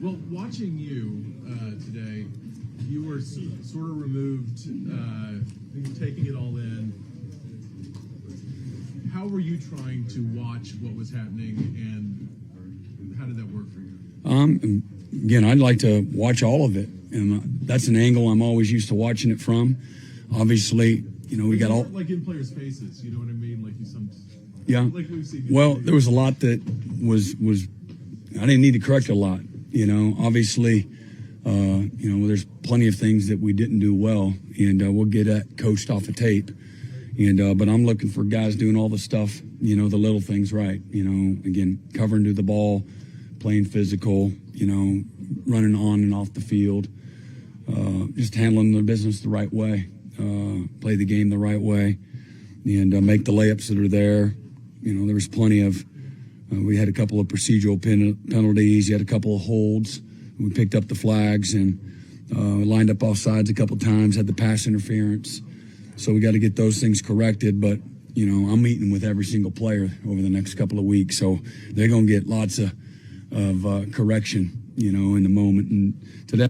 Well, watching you today, you were sort of removed, taking it all in. How were you trying to watch what was happening, and how did that work for you? Again, I'd like to watch all of it, and that's an angle I'm always used to watching it from. Obviously, we got all like in players' faces. You know what I mean? Like yeah. Like we've seen. Well, there was a lot that was I didn't need to correct a lot. Obviously, there's plenty of things that we didn't do well, and we'll get that coached off of tape. And but I'm looking for guys doing all the stuff, the little things right. Again, covering to the ball, playing physical, running on and off the field, just handling the business the right way, play the game the right way, and make the layups that are there. There was plenty of. We had a couple of procedural penalties. You had a couple of holds. We picked up the flags and lined up off sides a couple of times. Had the pass interference. So we got to get those things corrected. But I'm meeting with every single player over the next couple of weeks, so they're going to get lots of correction. In the moment. And today,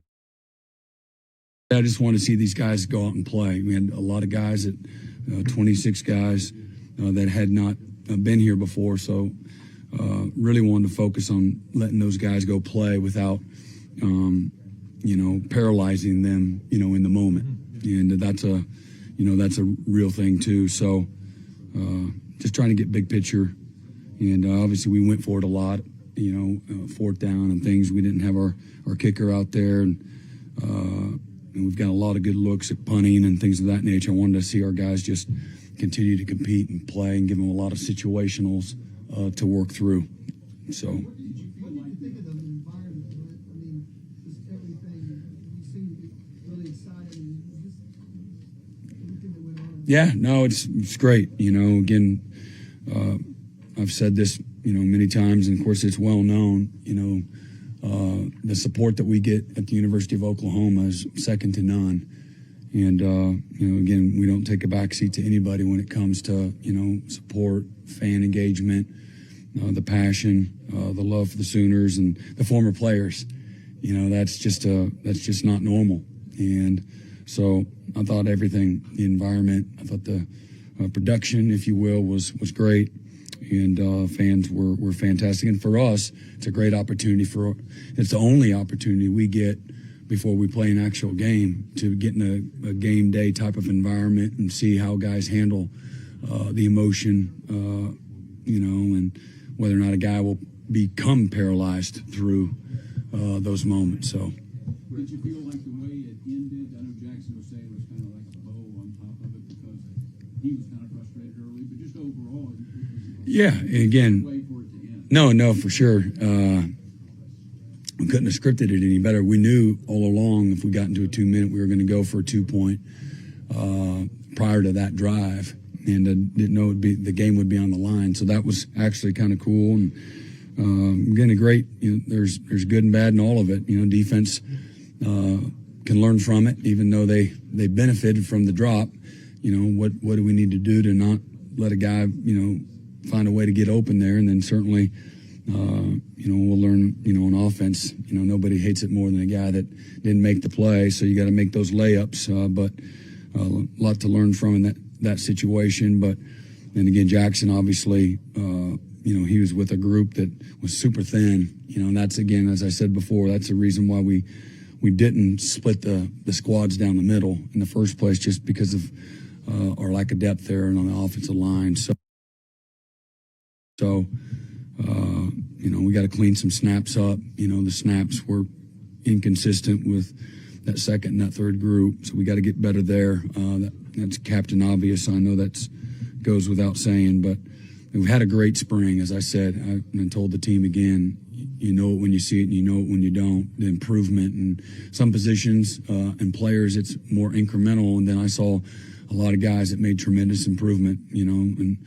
I just want to see these guys go out and play. We had a lot of guys 26 guys that had not been here before. So. Really wanted to focus on letting those guys go play without, paralyzing them, in the moment. And that's a real thing too. So, just trying to get big picture. And obviously we went for it a lot, fourth down and things. We didn't have our kicker out there. And we've got a lot of good looks at punting and things of that nature. I wanted to see our guys just continue to compete and play and give them a lot of situationals. To work through. So. What did you think of the environment? I mean, just everything. You seem to be really excited and just everything that went on. Yeah, no, it's great. Again, I've said this, many times, and of course it's well known. The support that we get at the University of Oklahoma is second to none. And, again, we don't take a backseat to anybody when it comes to, support, fan engagement, the passion, the love for the Sooners and the former players. That's just not normal. And so I thought everything, the environment, I thought the production, if you will, was great. And fans were fantastic. And for us, it's a great opportunity it's the only opportunity we get before we play an actual game to get in a game day type of environment and see how guys handle the emotion, and whether or not a guy will become paralyzed through those moments. So. Did you feel like the way it ended? I know Jackson was saying it was kind of like a bow on top of it because he was kind of frustrated early, but just overall, yeah. Again, way for it to end. No, for sure. We couldn't have scripted it any better. We knew all along if we got into a 2-minute, we were going to go for a 2-point prior to that drive, and didn't know the game would be on the line. So that was actually kind of cool. And again, a great. There's good and bad in all of it. Defense can learn from it, even though they benefited from the drop. What do we need to do to not let a guy find a way to get open there, and then certainly. We'll learn, on offense, nobody hates it more than a guy that didn't make the play. So you got to make those layups, but a lot to learn from in that situation. But then again, Jackson, obviously, he was with a group that was super thin, and that's, again, as I said before, that's the reason why we didn't split the squads down the middle in the first place, just because of our lack of depth there and on the offensive line. So we got to clean some snaps up. The snaps were inconsistent with that second and that third group, so we got to get better there. That's Captain Obvious. I know that goes without saying, but we've had a great spring, as I said. I told the team again, you know it when you see it and you know it when you don't. The improvement in some positions and players, it's more incremental, and then I saw a lot of guys that made tremendous improvement, and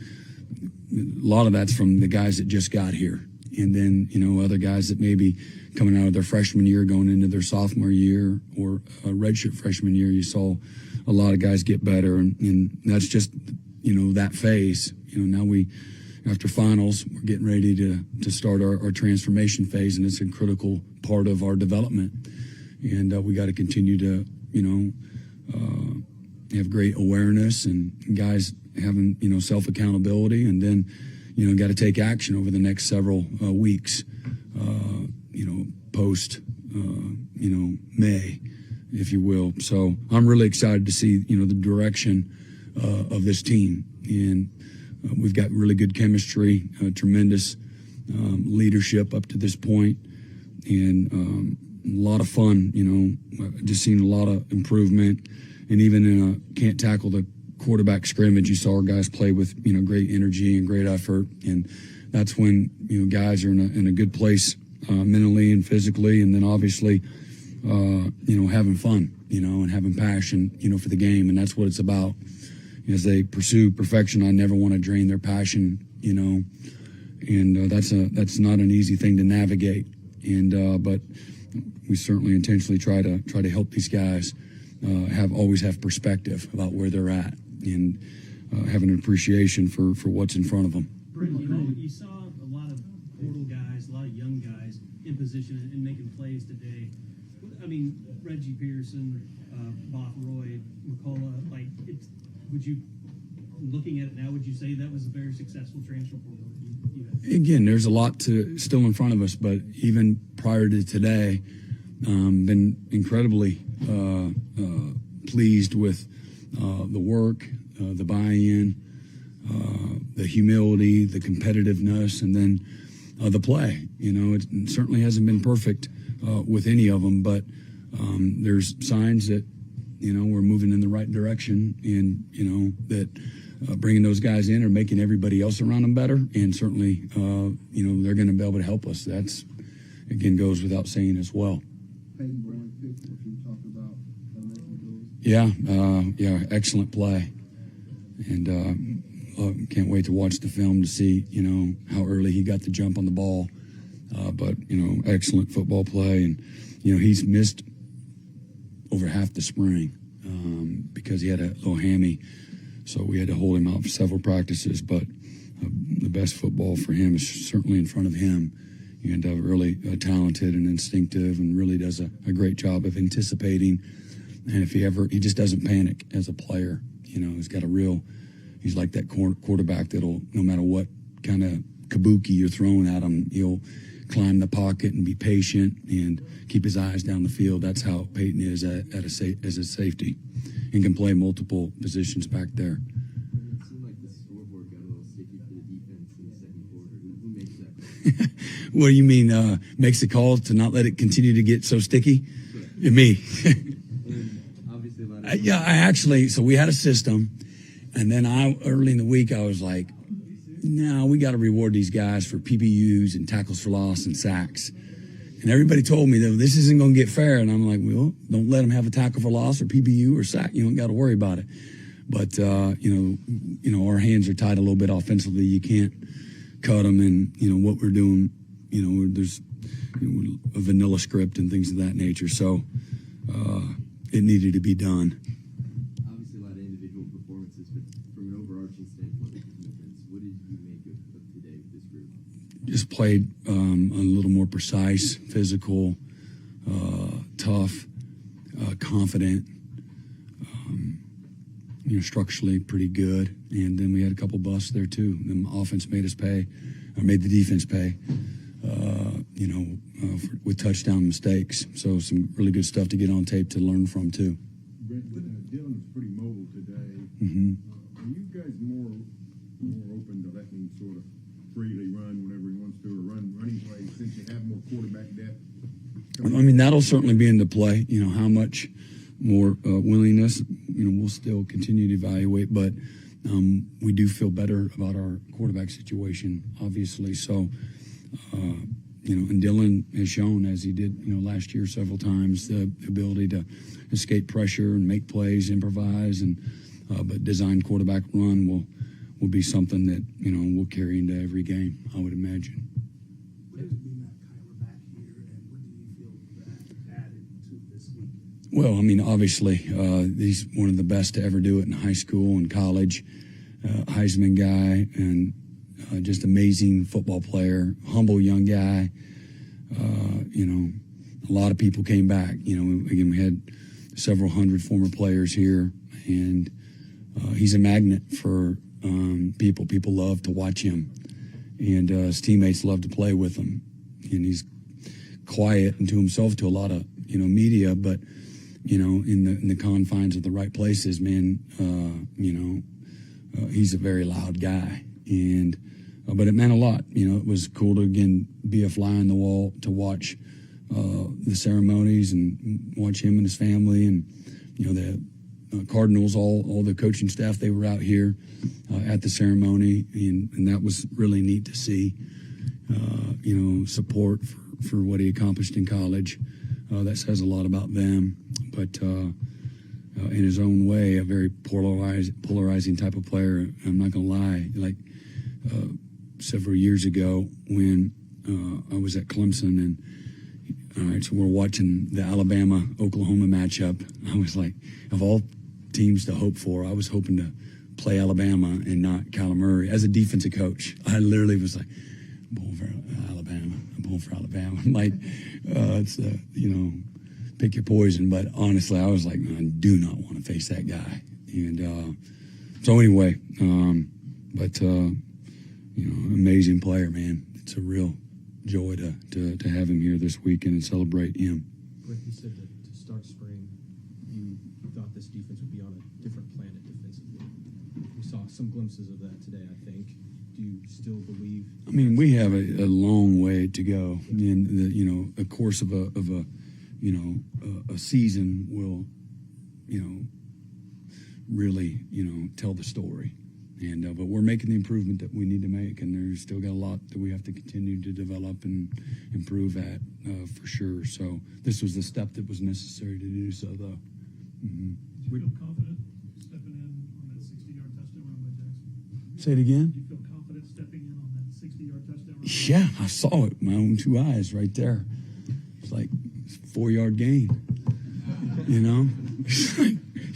a lot of that's from the guys that just got here. And then, other guys that maybe coming out of their freshman year, going into their sophomore year or a redshirt freshman year, you saw a lot of guys get better. And that's just, that phase. Now after finals, we're getting ready to start our transformation phase, and it's a critical part of our development. And we got to continue to, have great awareness and guys having, self-accountability, and then, got to take action over the next several weeks, post, May, if you will. So I'm really excited to see, the direction of this team. And we've got really good chemistry, tremendous leadership up to this point, and a lot of fun, just seeing a lot of improvement. And even in a can't tackle the quarterback scrimmage, you saw our guys play with, great energy and great effort. And that's when, guys are in a good place mentally and physically. And then obviously, having fun, and having passion, for the game. And that's what it's about. As they pursue perfection, I never want to drain their passion, and that's not an easy thing to navigate. And but we certainly intentionally try to help these guys always have perspective about where they're at, and have an appreciation for what's in front of them. Brent, you saw a lot of portal guys, a lot of young guys in position and making plays today. I mean, Reggie Pearson, Bothroyd, McCullough, would you, looking at it now, would you say that was a very successful transfer portal? Again, there's a lot still in front of us, but even prior to today, been incredibly pleased with the work, the buy-in, the humility, the competitiveness, and then the play. It certainly hasn't been perfect with any of them, but there's signs that we're moving in the right direction, and that bringing those guys in are making everybody else around them better, and certainly they're going to be able to help us. That's, again, goes without saying as well. Yeah, excellent play, and can't wait to watch the film to see how early he got the jump on the ball. But excellent football play, and he's missed over half the spring because he had a little hammy, so we had to hold him out for several practices. But the best football for him is certainly in front of him, and really talented and instinctive, and really does a great job of anticipating. And if he just doesn't panic as a player. He's like that quarterback that'll, no matter what kind of kabuki you're throwing at him, he'll climb the pocket and be patient and keep his eyes down the field. That's how Peyton is as a safety, and can play multiple positions back there. It seemed like the scoreboard got a little sticky for the defense in the second quarter. Who makes that call? What do you mean, makes the call to not let it continue to get so sticky? Yeah, me. Obviously, a lot of I actually, so we had a system, and then early in the week, I was like, no, we got to reward these guys for PBUs and tackles for loss and sacks. And everybody told me that this isn't going to get fair. And I'm like, well, don't let them have a tackle for loss or PBU or sack. You don't got to worry about it. But, our hands are tied a little bit offensively. You can't cut them. And, what we're doing, there's a vanilla script and things of that nature. So it needed to be done. obviously a lot of individual performances, but from an overarching standpoint, with the defense, what did you make of today with this group? Just played a little more precise, physical, tough, confident, structurally pretty good. And then we had a couple busts there too. The offense made the defense pay, with touchdown mistakes. So some really good stuff to get on tape to learn from too. Brent, Dylan was pretty mobile today. Mm-hmm. Are you guys more open to letting him sort of freely run whenever he wants to, or running plays since you have more quarterback depth? I mean, that'll certainly be into play. How much more willingness, we'll still continue to evaluate, but we do feel better about our quarterback situation, obviously. So, and Dylan has shown, as he did, last year several times, the ability to escape pressure and make plays, improvise, and but design quarterback run will be something that we'll carry into every game, I would imagine. What does it mean that Kyler back here, and what do you feel that added to this week? Well, I mean, obviously, he's one of the best to ever do it in high school and college, Heisman guy, and just amazing football player, humble young guy. A lot of people came back. Again, we had several hundred former players here, and he's a magnet for people. People love to watch him, and his teammates love to play with him. And he's quiet and to himself to a lot of media, but in the confines of the right places, man. He's a very loud guy, and but it meant a lot. It was cool to again be a fly on the wall to watch the ceremonies and watch him and his family, and the Cardinals, all the coaching staff. They were out here at the ceremony, and that was really neat to see. Support for what he accomplished in college. That says a lot about them, but in his own way, a very polarizing type of player. I'm not gonna lie. Like several years ago, when I was at Clemson, and all right, so we're watching the Alabama-Oklahoma matchup. I was like, of all teams to hope for, I was hoping to play Alabama and not Kyler Murray. As a defensive coach, I literally was like, I'm pulling for Alabama. I'm pulling for Alabama. Like, it's pick your poison. But honestly, I was like, I do not want to face that guy. And so anyway, amazing player, man. It's a real joy to have him here this weekend and celebrate him. Brent, you said that to start spring, you thought this defense would be on a different planet defensively. We saw some glimpses of that today, I think. Do you still believe? I mean, we have a long way to go. And the course of a season will, really, tell the story. And but we're making the improvement that we need to make, and there's still got a lot that we have to continue to develop and improve at for sure. So this was the step that was necessary to do so, though. Mm-hmm. Did you feel confident stepping in on that 60-yard touchdown run by Jackson? Say it again. Did you feel confident stepping in on that 60-yard touchdown run? Yeah, I saw it with my own two eyes right there. It's like 4-yard gain.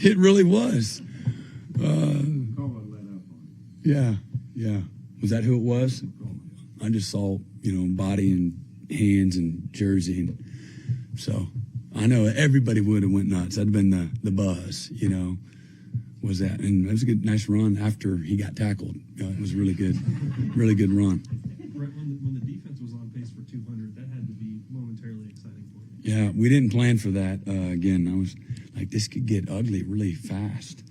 It really was. Yeah. Was that who it was? I just saw, body and hands and jersey, and so I know everybody would have went nuts. That'd have been the buzz, was that, and it was a nice run after he got tackled. It was really good run. Brent, when the defense was on pace for 200, that had to be momentarily exciting for you. Yeah, we didn't plan for that. Again, I was like, this could get ugly really fast.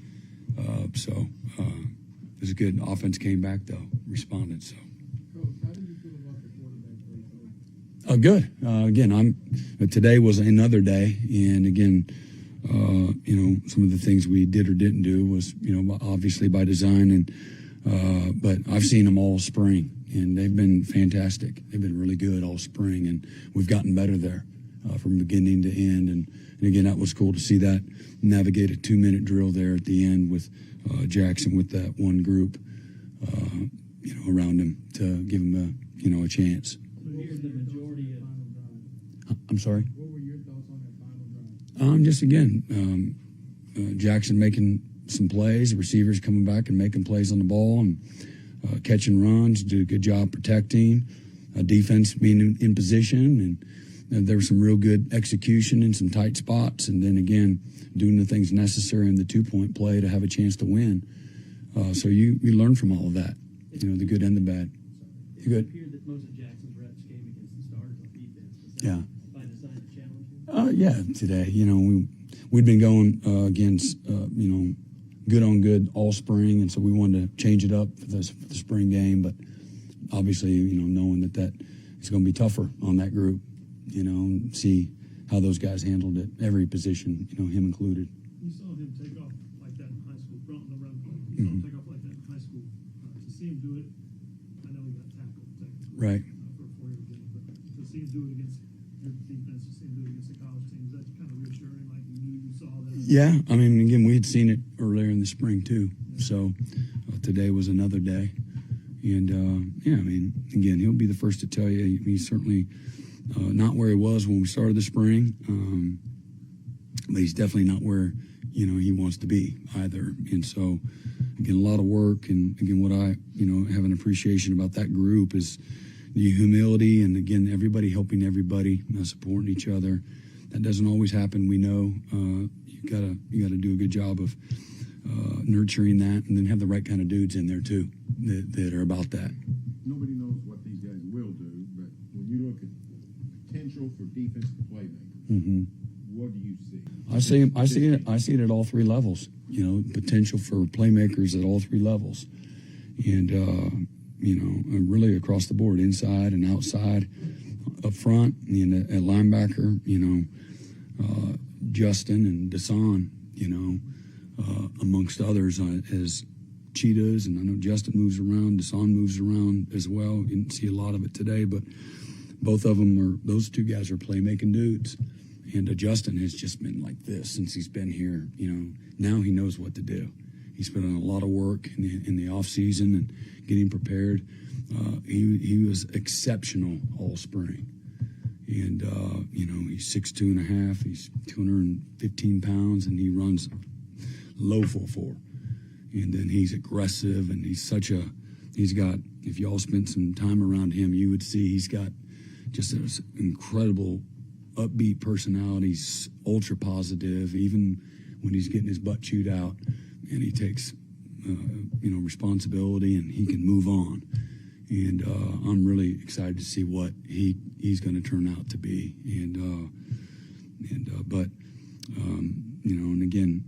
It was good. Offense came back, though, responded. So. Coach, how do you feel about the quarterback play? Good. Again, today was another day, and again, some of the things we did or didn't do was, obviously by design, and but I've seen them all spring, and they've been fantastic. They've been really good all spring, and we've gotten better there from beginning to end, and again, that was cool to see that navigate a 2-minute drill there at the end with Jackson with that one group, around him to give him a chance. I'm sorry. What were your thoughts on that final drive? Just again, Jackson making some plays, the receivers coming back and making plays on the ball and catching runs, do a good job protecting, defense being in position, and there was some real good execution in some tight spots, and then again doing the things necessary in the 2-point play to have a chance to win. So you learn from all of that, the good and the bad. You good? It appeared that most of Jackson's reps came against the starters on defense. Was that Yeah. by design to challenge you? Yeah, today, we'd been going against, good on good all spring, and so we wanted to change it up for the spring game, but obviously, knowing that it's going to be tougher on that group, and see how those guys handled it, every position, him included. You saw him take off like that in high school, front in the run play. You saw him take off like that in high school. To see him do it, I know he got tackled technically, Right. For a 4-year game, but to see him do it against your defense, to see him do it against the college teams, that's kind of reassuring. Like you knew you saw that. Yeah, I mean, again, we had seen it earlier in the spring too. So today was another day, and again, he'll be the first to tell you he's certainly not where he was when we started the spring, but he's definitely not where he wants to be either. And so, again, a lot of work. And again, what I, have an appreciation about that group is the humility, and again, everybody helping everybody, supporting each other. That doesn't always happen. We know you gotta do a good job of nurturing that, and then have the right kind of dudes in there too that are about that. Nobody knows what these guys will do, but when you look at potential for defensive playmakers, Mm-hmm. what do you see? I see it at all three levels. Potential for playmakers at all three levels, and and really across the board, inside and outside, up front, at linebacker. Justin and Desan, amongst others as cheetahs, and I know Justin moves around, Desan moves around as well. You didn't see a lot of it today, but both of them those two guys are playmaking dudes. And Justin has just been like this since he's been here. Now he knows what to do. He's put in a lot of work in the off season and getting prepared. He was exceptional all spring. And, he's 6'2.5", he's 215 pounds, and he runs low 4.4. And then he's aggressive, and if y'all spent some time around him, you would see he's got just this incredible upbeat personality. He's ultra positive, even when he's getting his butt chewed out, and he takes, responsibility, and he can move on. And I'm really excited to see what he's going to turn out to be. And again,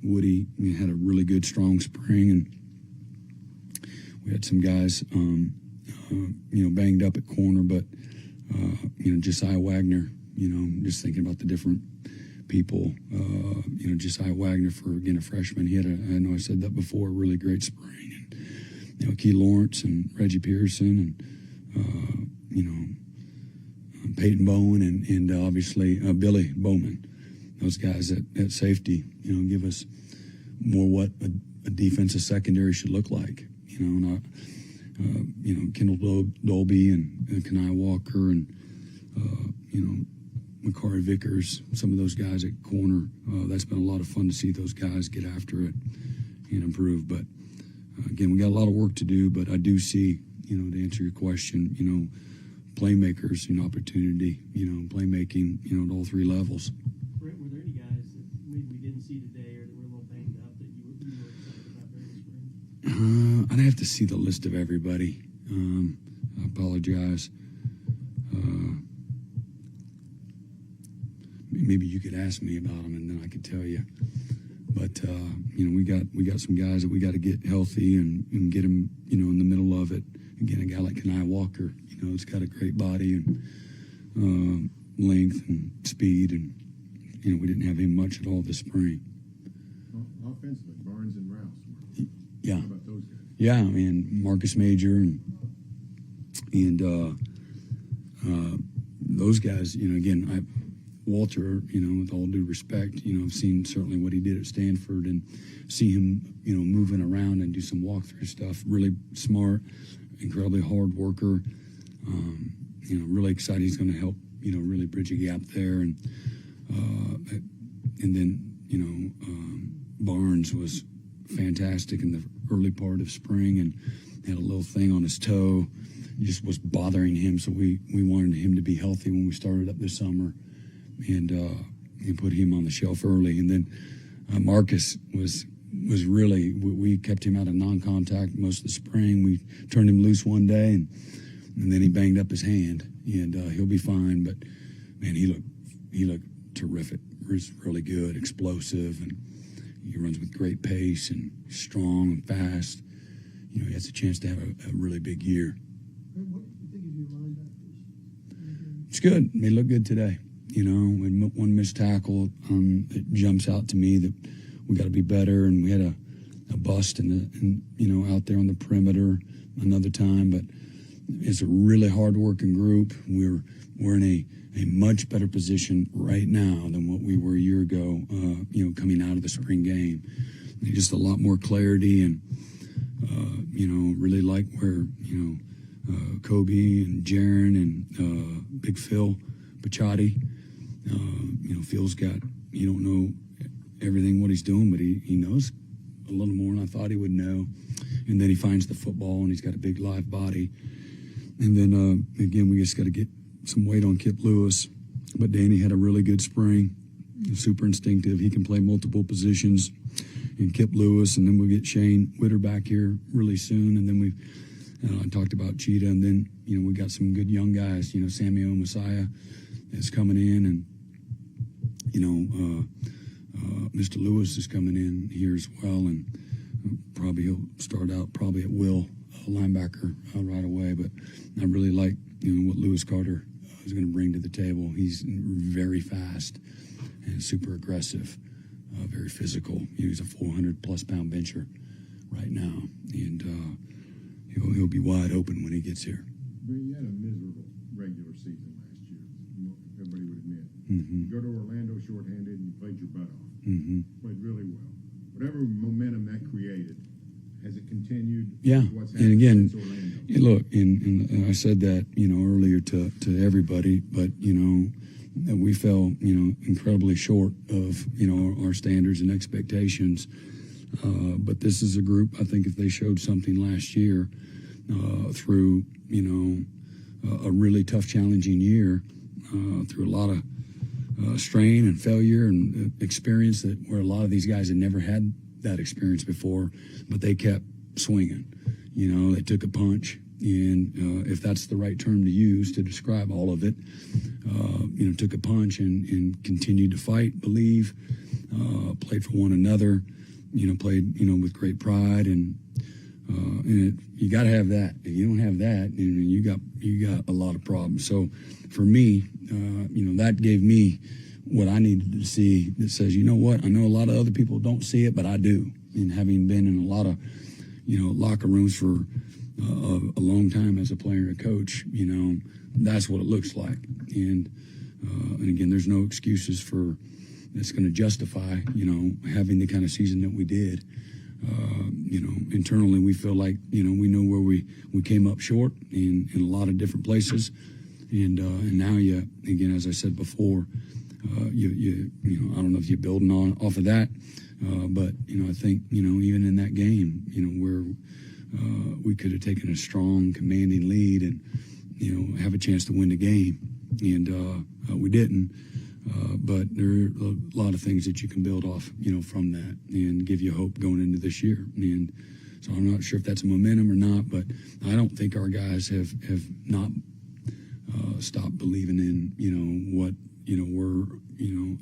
Woody had a really good, strong spring, and we had some guys, banged up at corner, but Josiah Wagner, just thinking about the different people, Josiah Wagner, for again a freshman, he had I know I said that before, a really great spring. Key Lawrence and Reggie Pearson and Peyton Bowen and obviously Billy Bowman. Those guys at safety, give us more what a defensive secondary should look like. Kendall Dolby and Kanai Walker and Makari Vickers, some of those guys at corner. That's been a lot of fun to see those guys get after it and improve. But again, we got a lot of work to do, but I do see, to answer your question, playmakers, opportunity, playmaking, at all three levels. Brent, were there any guys that maybe we didn't see today or that were a little banged up that you were excited about during the spring? I'd have to see the list of everybody. I apologize. Maybe you could ask me about them, and then I could tell you. But we got some guys that we got to get healthy and get them, in the middle of it. Again, a guy like Kanai Walker, it's got a great body and length and speed, and we didn't have him much at all this spring. Offensively, Barnes and Rouse. Yeah. How about those guys? Yeah, Marcus Major and those guys. Again, Walter, with all due respect, I've seen certainly what he did at Stanford and see him, moving around and do some walkthrough stuff. Really smart, incredibly hard worker. Really excited he's going to help, really bridge a gap there. And then, Barnes was fantastic in the early part of spring and had a little thing on his toe. It just was bothering him, so we wanted him to be healthy when we started up this summer. And put him on the shelf early. And then Marcus was really, we kept him out of non-contact most of the spring. We turned him loose one day, and then he banged up his hand, and he'll be fine. But man, he looked terrific. He's really good, explosive, and he runs with great pace and strong and fast. He has a chance to have a really big year. What do you think of your linebackers? It's good. They look good today. When one missed tackle, it jumps out to me that we got to be better. And we had a bust out there on the perimeter another time. But it's a really hard working group. We're in a much better position right now than what we were a year ago. Coming out of the spring game, just a lot more clarity and really like where Kobe and Jaron and Big Phil Pachotti. Phil's got, you don't know everything what he's doing, but he knows a little more than I thought he would know. And then he finds the football, and he's got a big live body. And then, again, we just got to get some weight on Kip Lewis. But Danny had a really good spring, super instinctive. He can play multiple positions. And Kip Lewis, and then we'll get Shane Witter back here really soon. And then I talked about Cheetah, and then, we got some good young guys. Samuel Messiah is coming in, and, Mr. Lewis is coming in here as well, and probably he'll start out probably at will linebacker right away. But I really like what Lewis Carter is going to bring to the table. He's very fast and super aggressive, very physical. He's a 400-plus pound bencher right now, and he'll be wide open when he gets here. Brent, you had a miserable regular season last year. Everybody would admit. Mm-hmm. You go to Orlando shorthanded and you played your butt off. Mm-hmm. Played really well. Whatever momentum that created, has it continued? Yeah, What's and again, since Orlando? look, and I said that earlier to everybody, but we fell incredibly short of our standards and expectations. But this is a group. I think if they showed something last year through a really tough, challenging year, through a lot of strain and failure and experience where a lot of these guys had never had that experience before, but they kept swinging. They took a punch, and if that's the right term to use to describe all of it, took a punch and continued to fight, believe, played for one another, played with great pride, and you got to have that. If you don't have that, you got a lot of problems. So for me, that gave me what I needed to see that says, I know a lot of other people don't see it, but I do. And having been in a lot of, locker rooms for a long time as a player and a coach, that's what it looks like. And again, there's no excuses for that's going to justify, having the kind of season that we did. Internally, we feel like, we know where we came up short in a lot of different places. And now again, as I said before, I don't know if you're building off of that, but I think even in that game, where we could have taken a strong, commanding lead and have a chance to win the game, and we didn't. But there are a lot of things that you can build off, from that and give you hope going into this year. And so I'm not sure if that's a momentum or not, but I don't think our guys have not stopped believing in, what, we're,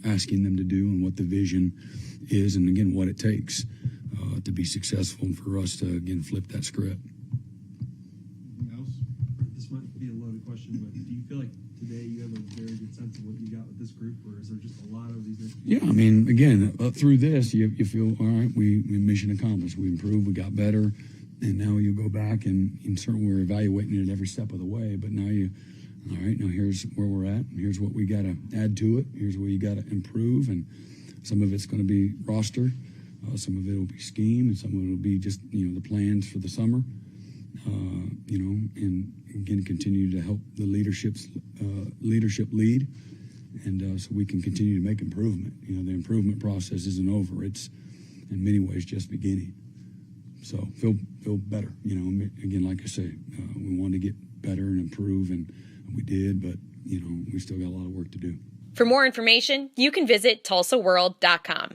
asking them to do and what the vision is. And again, what it takes to be successful and for us to, again, flip that script. Anything else? This might be a loaded question, but do you feel like today you have a very good sense of what you got with this group, or is there just a lot of these next few Yeah, I mean, again, through this, you feel, all right, we mission accomplished. We improved, we got better, and now you go back and certainly we're evaluating it every step of the way, but now all right, now here's where we're at, and here's what we got to add to it, here's where you got to improve, and some of it's going to be roster, some of it will be scheme, and some of it will be just, the plans for the summer, and again, continue to help the leadership lead, and so we can continue to make improvement. The improvement process isn't over. It's in many ways just beginning. So feel better. Again, like I say, we wanted to get better and improve, and we did, but we still got a lot of work to do. For more information, you can visit TulsaWorld.com.